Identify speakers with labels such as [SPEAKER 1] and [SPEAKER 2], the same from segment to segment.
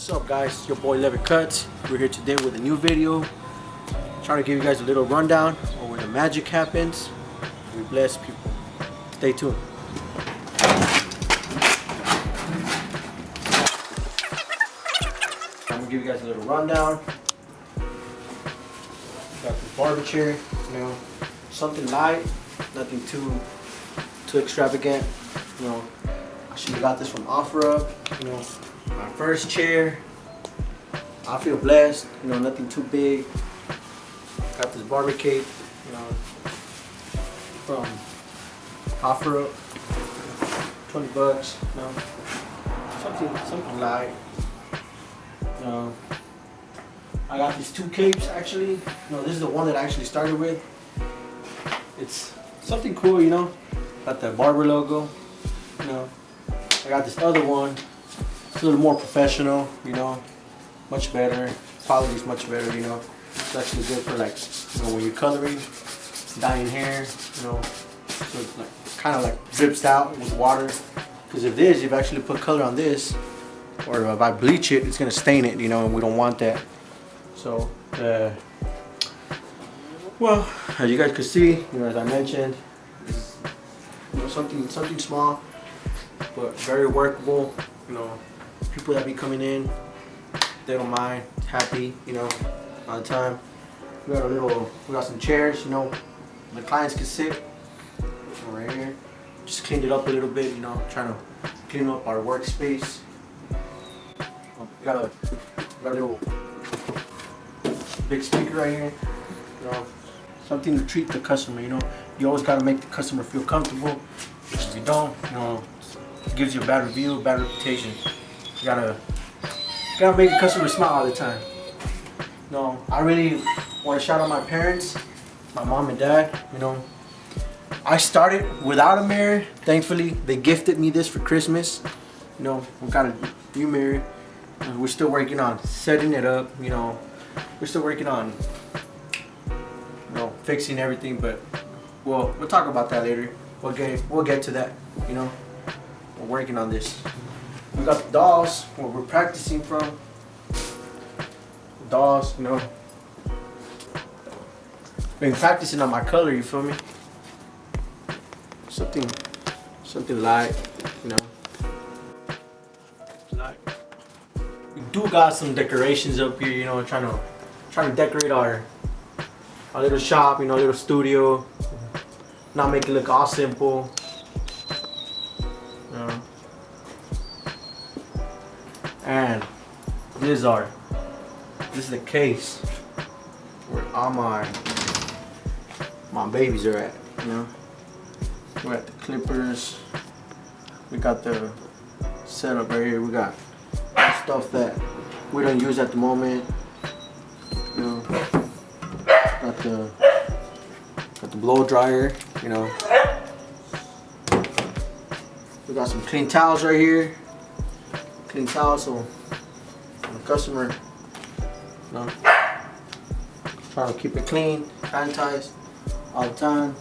[SPEAKER 1] What's up guys, it's your boy Lever Cuts. We're here today with a new video. Trying to give you guys a little rundown on where the magic happens. We bless people. Stay tuned. I'm gonna give you guys a little rundown. Got the barber chair, you know, something light, nothing too extravagant. You know, I should have got this from OfferUp. You know, my first chair. I feel blessed. You know, nothing too big. Got this barber cape. You know, from OfferUp. $20. You know, something light. You know, I got these two capes actually. You know, this is the one that I actually started with. It's something cool, you know. Got the barber logo. You know, I got this other one. It's a little more professional, you know, much better. Quality's much better, you know. It's actually good for like, you know, when you're coloring, dyeing hair, you know. So it's like kind of like drips out with water. Because if you've actually put color on this, or if I bleach it, it's gonna stain it, you know, and we don't want that. So, well, as you guys can see, you know, as I mentioned, it's, you know, something small, but very workable. You know, people that be coming in, they don't mind, happy, you know, all the time. We got some chairs, you know, the clients can sit right here. Just cleaned it up a little bit, you know, trying to clean up our workspace. We got a little big speaker right here, you know, something to treat the customer, you know. You always got to make the customer feel comfortable. If you don't, you know, it gives you a bad review, a bad reputation. You gotta make the customer smile all the time. You know, I really want to shout out my parents, my mom and dad. You know, I started without a mirror. Thankfully, they gifted me this for Christmas. You know, we got a new mirror. We're still working on setting it up. You know, we're still working on, you know, fixing everything. But we'll talk about that later. We'll get to that. You know, we're working on this. We got the dolls where we're practicing from. The dolls, you know. Been practicing on my color, you feel me? Something light, you know. Light. We do got some decorations up here, you know, trying to decorate our little shop, you know, little studio. Not make it look all simple. You know. And this is the case where all my babies are at, you know. We got the clippers, we got the setup right here, we got stuff that we don't use at the moment, you know. Got the blow dryer, you know. We got some clean towels right here. Clean towels so the customer, you know, trying to keep it clean, sanitized all the time.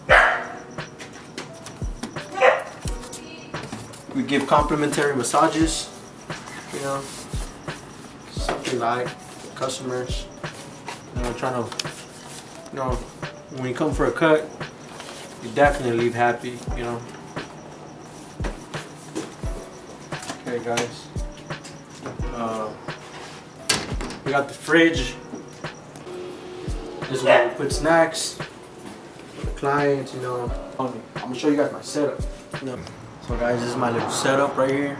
[SPEAKER 1] We give complimentary massages, you know, something like customers, you know, trying to, you know, when you come for a cut, you definitely leave happy, you know. Okay guys, we got the fridge. This is where we put snacks for the clients, you know. I'm gonna show you guys my setup, you know. So guys, this is my little setup right here.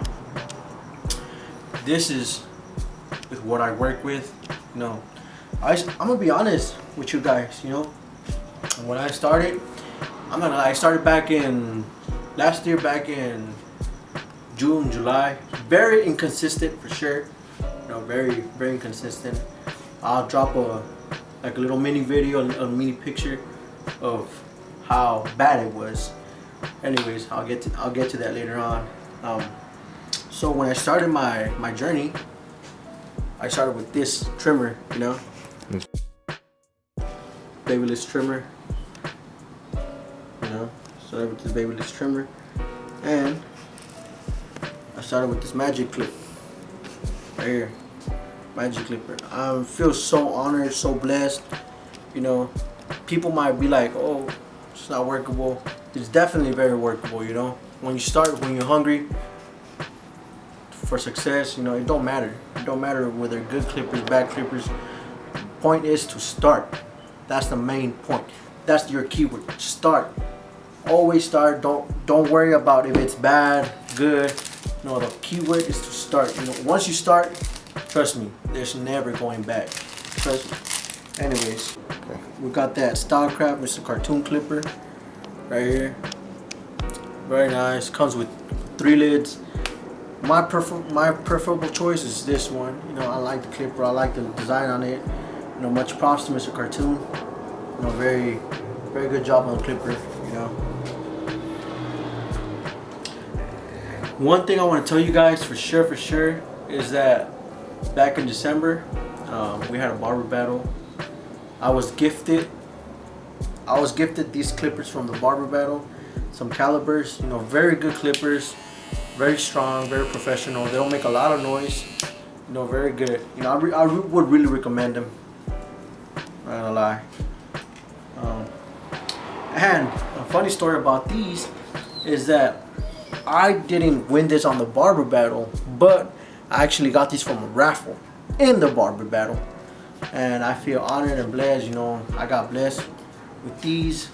[SPEAKER 1] This is with what I work with, you know. I'm gonna be honest with you guys, you know. When I started, I started back in last year, back in June, July. Very inconsistent for sure. You know, very inconsistent. I'll drop a little mini video, a mini picture of how bad it was. Anyways, I'll get to that later on. So when I started my journey, I started with this trimmer, you know, Babyless trimmer. You know, started with this Babyless trimmer, and I started with this magic clip right here. Magic Clipper. I feel so honored, so blessed. You know, people might be like, "Oh, it's not workable." It's definitely very workable. You know, when you start, when you're hungry for success, you know, it don't matter. It don't matter whether good clippers, bad clippers. Point is to start. That's the main point. That's your keyword. Start. Always start. Don't worry about if it's bad, good. No, the keyword is to start. You know, once you start, trust me, there's never going back. Trust me. Anyways, we got that Stylecraft Mr. Cartoon Clipper right here. Very nice. Comes with 3 lids. My preferable choice is this one. You know, I like the clipper. I like the design on it. You know, much props to Mr. Cartoon. You know, very good job on the clipper. You know. One thing I want to tell you guys for sure is that back in December, we had a barber battle. I was gifted these clippers from the barber battle, some calibers. You know, very good clippers, very strong, very professional. They don't make a lot of noise. You know, very good. You know, I would really recommend them. Not gonna lie. And a funny story about these is that I didn't win this on the barber battle, but I actually got these from a raffle in the barber battle, and I feel honored and blessed. You know, I got blessed with these,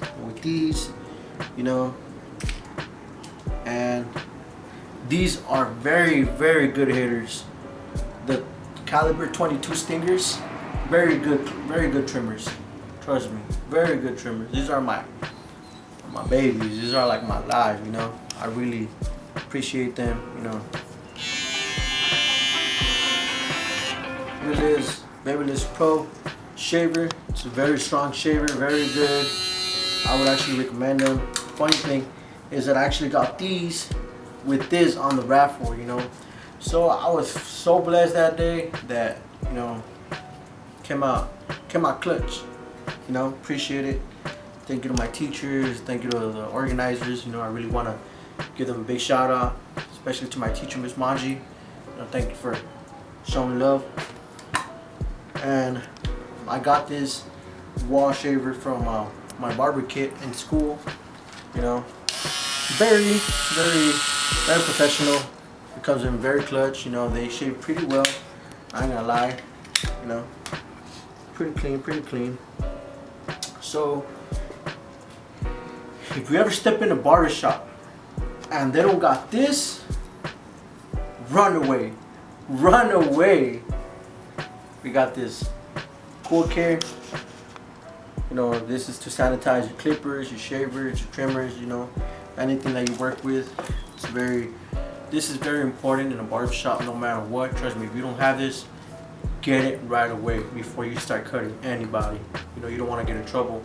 [SPEAKER 1] you know, and these are very good hitters. The caliber 22 stingers, very good trimmers. Trust me, very good trimmers. These are my babies. These are like my life. You know, I really appreciate them. You know, here it is, Babyliss Pro shaver. It's a very strong shaver, very good. I would actually recommend them. Funny thing is that I actually got these with this on the raffle. You know, so I was so blessed that day that, you know, came out clutch. You know, appreciate it. Thank you to my teachers. Thank you to the organizers. You know, I really want to give them a big shout out, especially to my teacher, Miss Manji. You know, thank you for showing love. And I got this wall shaver from my barber kit in school. You know, very professional. It comes in very clutch. You know, they shave pretty well. I ain't gonna lie. You know, pretty clean. So if you ever step in a barber shop and they don't got this, run away. We got this Cool Care. You know, this is to sanitize your clippers, your shavers, your trimmers, you know, anything that you work with. This is very important in a barber shop no matter what. Trust me, if you don't have this, get it right away before you start cutting anybody. You know, you don't want to get in trouble.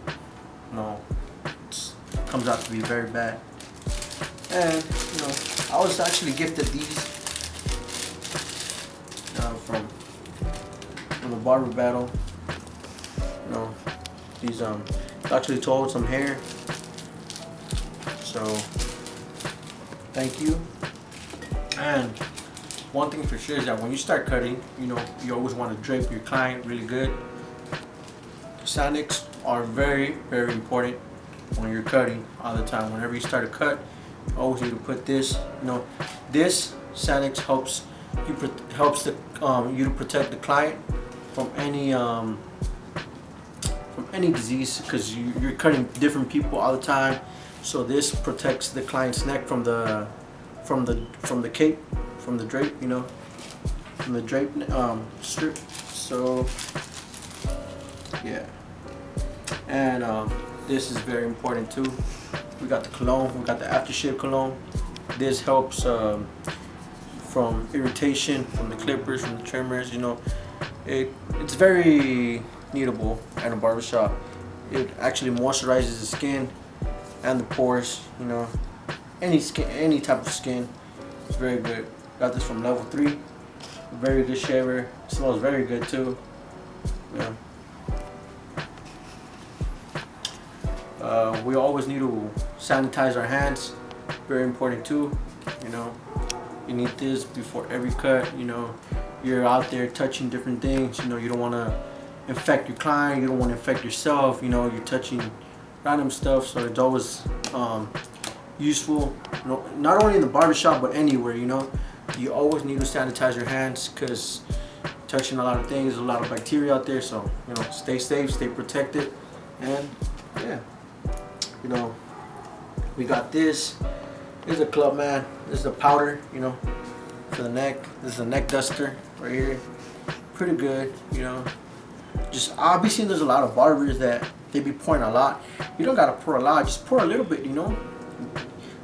[SPEAKER 1] No, it comes out to be very bad. And, you know, I was actually gifted these from the barber battle. You know, these actually told some hair. So thank you. And one thing for sure is that when you start cutting, you know, you always want to drape your client really good. Sonics are very important when you're cutting all the time. Whenever you start a cut, you always need to put this. You know, this Sonics helps you to protect the client from any disease, because you're cutting different people all the time. So this protects the client's neck from the cape, from the drape, you know, from the drape strip. So yeah, and this is very important too. We got the cologne, we got the aftershave cologne. This helps from irritation from the clippers, from the trimmers. You know, it's very needable at a barbershop. It actually moisturizes the skin and the pores. You know, any type of skin. It's very good. Got this from Level 3. Very good shaver. It smells very good too. Yeah. We always need to sanitize our hands. Very important too. You know, you need this before every cut. You know, you're out there touching different things. You know, you don't want to infect your client, you don't want to infect yourself. You know, you're touching random stuff, so it's always useful. You know, not only in the barbershop but anywhere. You know, you always need to sanitize your hands because touching a lot of things, a lot of bacteria out there. So you know, stay safe, stay protected, and yeah, you know, we got this. This is a club man. This is a powder, you know, for the neck. This is a neck duster right here. Pretty good, you know. Just obviously there's a lot of barbers that they be pouring a lot. You don't gotta pour a lot, just pour a little bit, you know.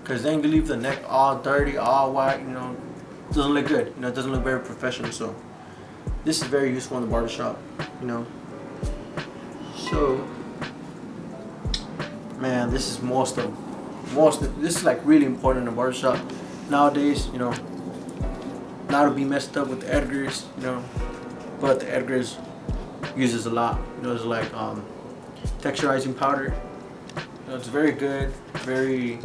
[SPEAKER 1] Cause then you leave the neck all dirty, all white, you know. It doesn't look good, you know, it doesn't look very professional. So this is very useful in the barbershop, you know. So man, this is this is like really important in the barbershop nowadays, you know. Not to be messed up with the Edgars, you know, but the Edgars uses a lot. You know, it's like texturizing powder. You know, it's very good, very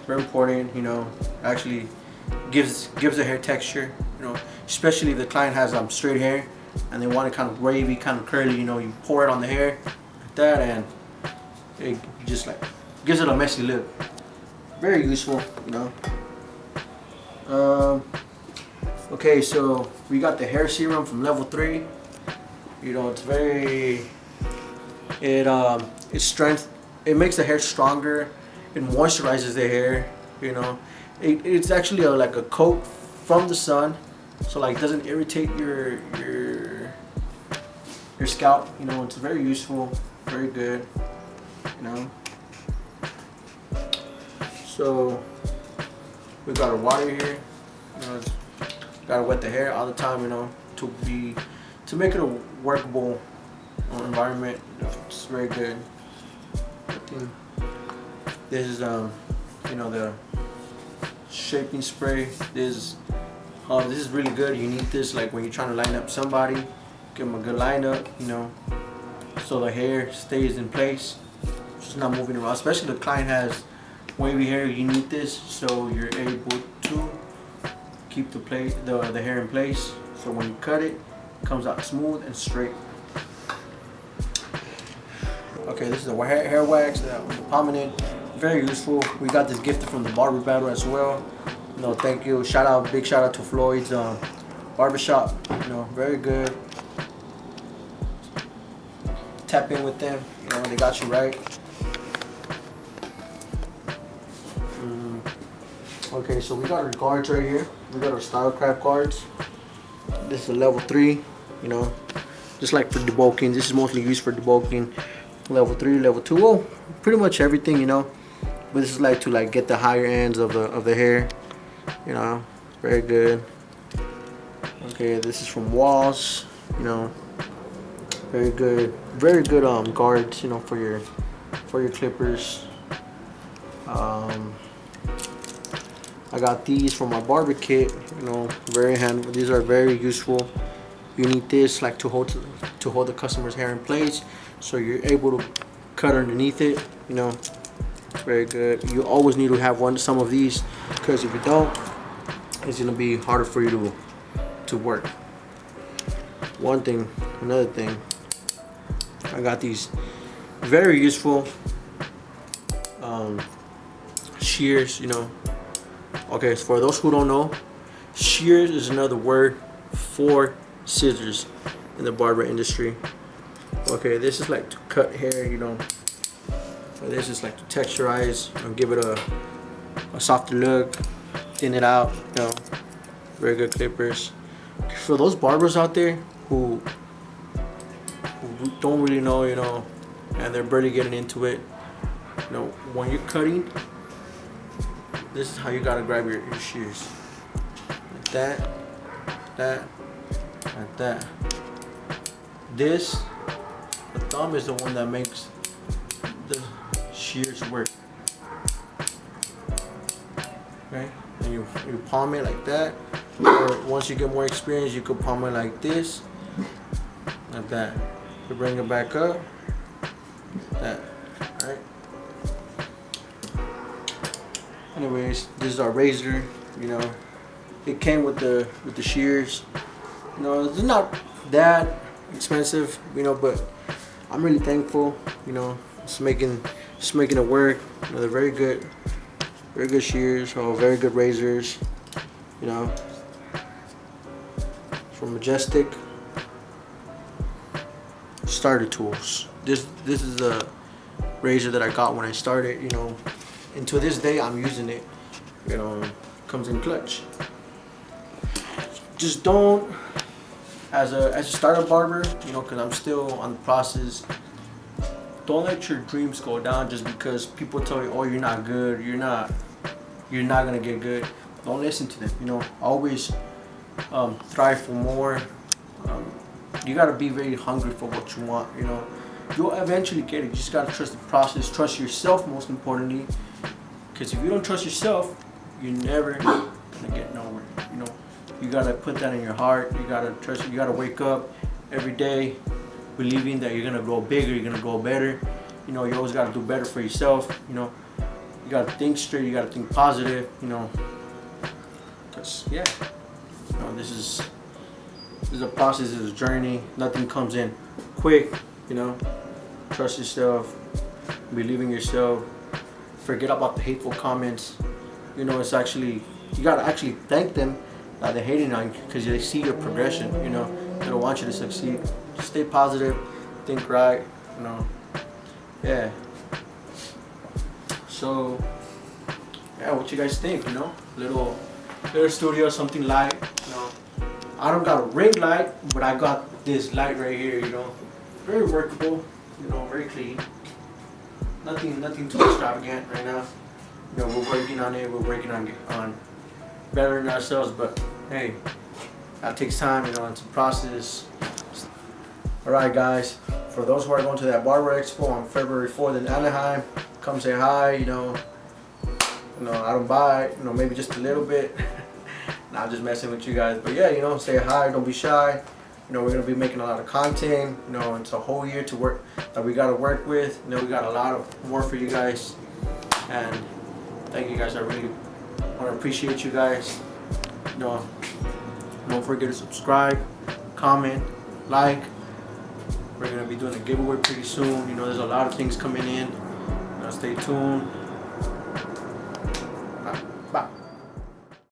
[SPEAKER 1] important. You know, actually gives the hair texture. You know, especially if the client has straight hair and they want it kind of wavy, kind of curly. You know, you pour it on the hair like that, and it just like gives it a messy look. Very useful, you know. Okay, so we got the hair serum from level 3. You know, it's it makes the hair stronger. It moisturizes the hair. You know, it's actually like a coat from the sun, so like doesn't irritate your scalp. You know, it's very useful, very good. You know. So we got our water here. You know, gotta wet the hair all the time. You know, to make it a workable environment. It's very good. This is you know, the shaping spray. This is really good. You need this like when you're trying to line up somebody. Give them a good lineup. You know, so the hair stays in place. It's just not moving around. Especially the client has wavy hair. You need this so you're able to keep the hair in place. So when you cut it, it comes out smooth and straight. Okay, this is the hair wax, the prominent, very useful. We got this gifted from the barber battle as well. You know, thank you. Big shout out to Floyd's barbershop. You know, very good. Tap in with them. You know, they got you right. Okay, so we got our guards right here. We got our Stylecraft guards. This is a level 3, you know, just like for debulking. This is mostly used for debulking. Level 3, level 2, well, pretty much everything, you know. But this is like to get the higher ends of the hair, you know. Very good. Okay, this is from Walls, you know. Very good guards, you know, for your clippers. I got these from my barber kit, you know, very handy. These are very useful. You need this like to hold the customer's hair in place, so you're able to cut underneath it, you know. Very good. You always need to have some of these, because if you don't, it's gonna be harder for you to work. Another thing, I got these very useful shears, you know. Okay, so for those who don't know, shears is another word for scissors in the barber industry. Okay, this is like to cut hair, you know. This is like to texturize, you know, give it a softer look, thin it out, you know. Very good clippers. For those barbers out there who don't really know, you know, and they're barely getting into it, you know, when you're cutting, this is how you gotta grab your shears. Like that, like that. The thumb is the one that makes the shears work. Okay, and you palm it like that. Or once you get more experience, you could palm it like this, like that. You bring it back up, that, alright. Anyways, this is our razor, you know. It came with the shears. You know, it's not that expensive, you know, but I'm really thankful, you know, just making it work. You know, they're very good shears, or very good razors, you know, from Majestic. Starter tools. This is a razor that I got when I started, you know, and to this day I'm using it. You know, comes in clutch. Just don't, as a starter barber, you know, because I'm still on the process. Don't let your dreams go down just because people tell you, oh, you're not good, you're not gonna get good. Don't listen to them. You know, always strive for more. You gotta be very hungry for what you want. You know, you'll eventually get it. You just gotta trust the process. Trust yourself, most importantly. Because if you don't trust yourself, you're never gonna get nowhere. You know, you gotta put that in your heart. You gotta trust it. You gotta wake up every day believing that you're gonna grow bigger. You're gonna grow better. You know, you always gotta do better for yourself. You know, you gotta think straight. You gotta think positive. You know, because yeah, you know, this is a process. This is a journey. Nothing comes in quick. You know, trust yourself. Believe in yourself. Forget about the hateful comments. You know, it's actually, you gotta actually thank them that they're hating on you, because they see your progression. You know, they don't want you to succeed. Just stay positive, think right. You know, yeah. So, yeah, what you guys think? You know, little studio, something light. You know, I don't got a ring light, but I got this light right here. You know, very workable. You know, very clean. Nothing too extravagant right now. You know, we're working on it. We're working on bettering ourselves. But hey, that takes time. You know, it's a process. All right, guys. For those who are going to that Barber Expo on February 4th in Anaheim, come say hi. You know, I don't buy. You know, maybe just a little bit. Nah, I'm just messing with you guys. But yeah, you know, say hi. Don't be shy. You know, we're gonna be making a lot of content. You know, it's a whole year to work that we gotta work with. You know, we got a lot of more for you guys. And thank you guys. I really want to appreciate you guys. You know, don't forget to subscribe, comment, like. We're gonna be doing a giveaway pretty soon. You know, there's a lot of things coming in. You know, stay tuned.